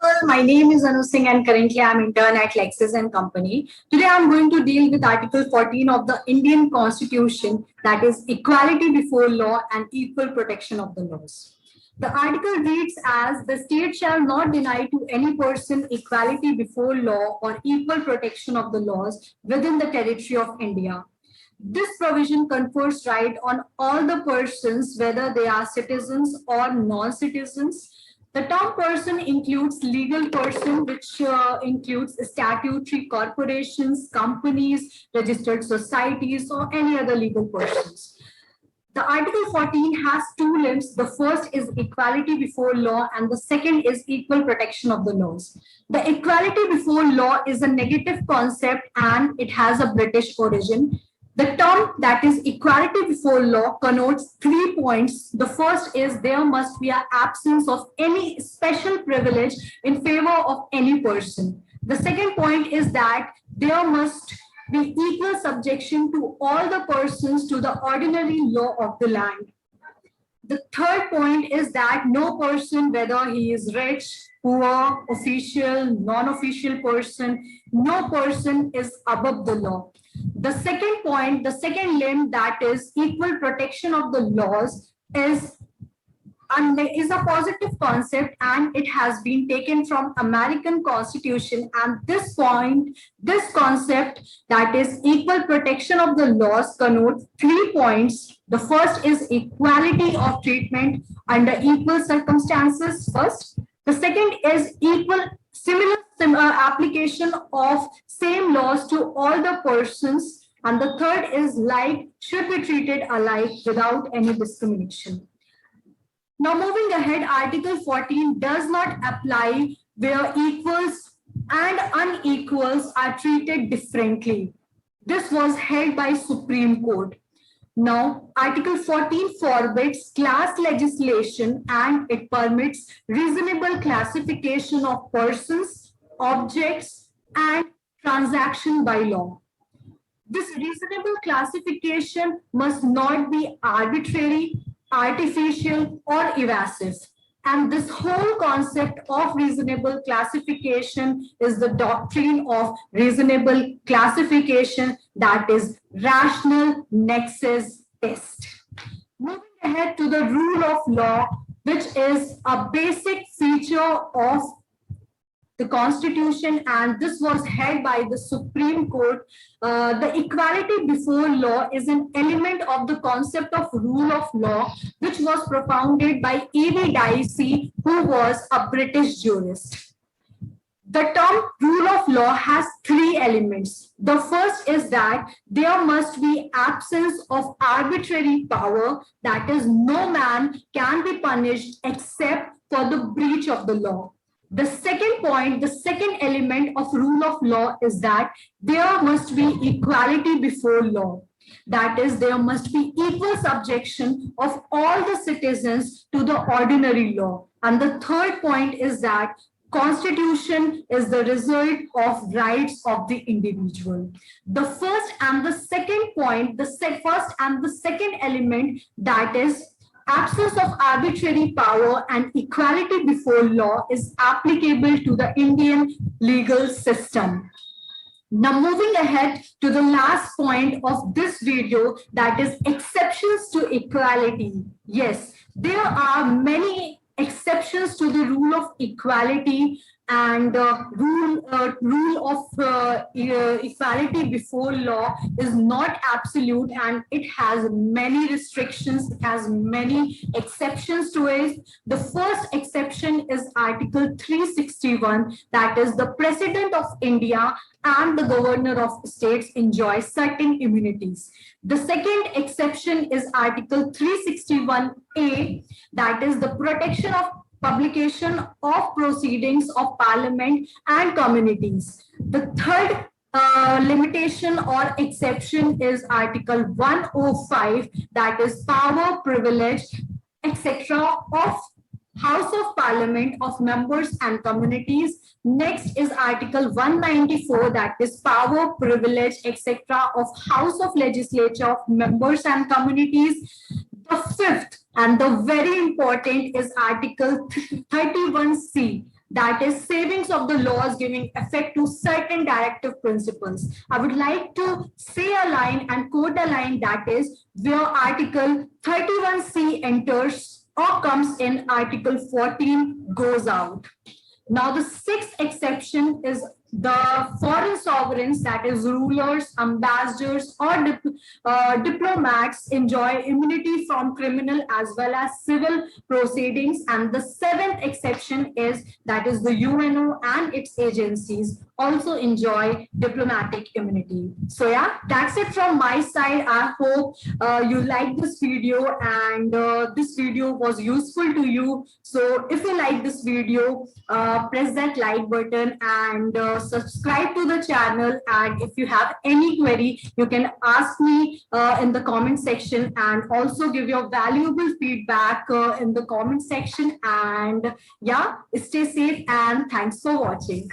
My name is Anu Singh and currently I'm intern at Lexis and Company. Today I'm going to deal with Article 14 of the Indian Constitution, that is equality before law and equal protection of the laws. The article reads as the state shall not deny to any person equality before law or equal protection of the laws within the territory of India. This provision confers right on all the persons, whether they are citizens or non-citizens. The term person includes legal person, which includes statutory corporations, companies, registered societies, or any other legal persons. The Article 14 has two limbs. The first is equality before law, and the second is equal protection of the laws. The equality before law is a negative concept and it has a British origin. The term that is equality before law connotes 3 points. The first is there must be an absence of any special privilege in favor of any person. The second point is that there must be equal subjection to all the persons to the ordinary law of the land. The third point is that no person, whether he is rich, poor, official, non-official person, no person is above the law. The second point, the second limb, that is equal protection of the laws, is a positive concept and it has been taken from American Constitution. And this concept, that is equal protection of the laws, connotes 3 points. The first is equality of treatment under equal circumstances first. The second is similar application of same laws to all the persons. And the third is like should be treated alike without any discrimination. Now, moving ahead, Article 14 does not apply where equals and unequals are treated differently. This was held by Supreme Court. Now, Article 14 forbids class legislation and it permits reasonable classification of persons, objects, and transaction by law. This reasonable classification must not be arbitrary, artificial, or evasive. And this whole concept of reasonable classification is the doctrine of reasonable classification, that is rational nexus test. Moving ahead to the rule of law, which is a basic feature of the Constitution, and this was held by the Supreme Court. The equality before law is an element of the concept of rule of law, which was propounded by E.V. Dicey, who was a British jurist. The term rule of law has 3 elements. The first is that there must be absence of arbitrary power, that is, no man can be punished except for the breach of the law. The second point, the second element of rule of law is that there must be equality before law. That is, there must be equal subjection of all the citizens to the ordinary law. And the third point is that Constitution is the result of rights of the individual. The first and the second point, first and the second element, that is absence of arbitrary power and equality before law, is applicable to the Indian legal system. Now, moving ahead to the last point of this video, that is exceptions to equality. Yes, there are many exceptions to the rule of equality, and rule of equality before law is not absolute and it has many restrictions, it has many exceptions to it. The first exception is Article 361, that is the President of India and the Governor of States enjoy certain immunities. The second exception is Article 361A, that is the protection of publication of proceedings of Parliament and communities. The third limitation or exception is Article 105, that is power, privilege, etc. of House of Parliament of members and communities. Next is Article 194, that is power, privilege, etc. of House of Legislature of members and communities. The fifth and the very important is Article 31C, that is savings of the laws giving effect to certain directive principles. I would like to say a line and quote a line, that is where Article 31C enters or comes in, Article 14 goes out. Now, the sixth exception is the foreign sovereigns, that is rulers, ambassadors, or diplomats, enjoy immunity from criminal as well as civil proceedings. And the seventh exception is, that is the UNO and its agencies also enjoy diplomatic immunity. So yeah, that's it from my side. I hope you liked this video and this video was useful to you. So if you like this video, press that like button and subscribe to the channel. And if you have any query, you can ask me in the comment section, and also give your valuable feedback in the comment section. And yeah, stay safe and thanks for watching.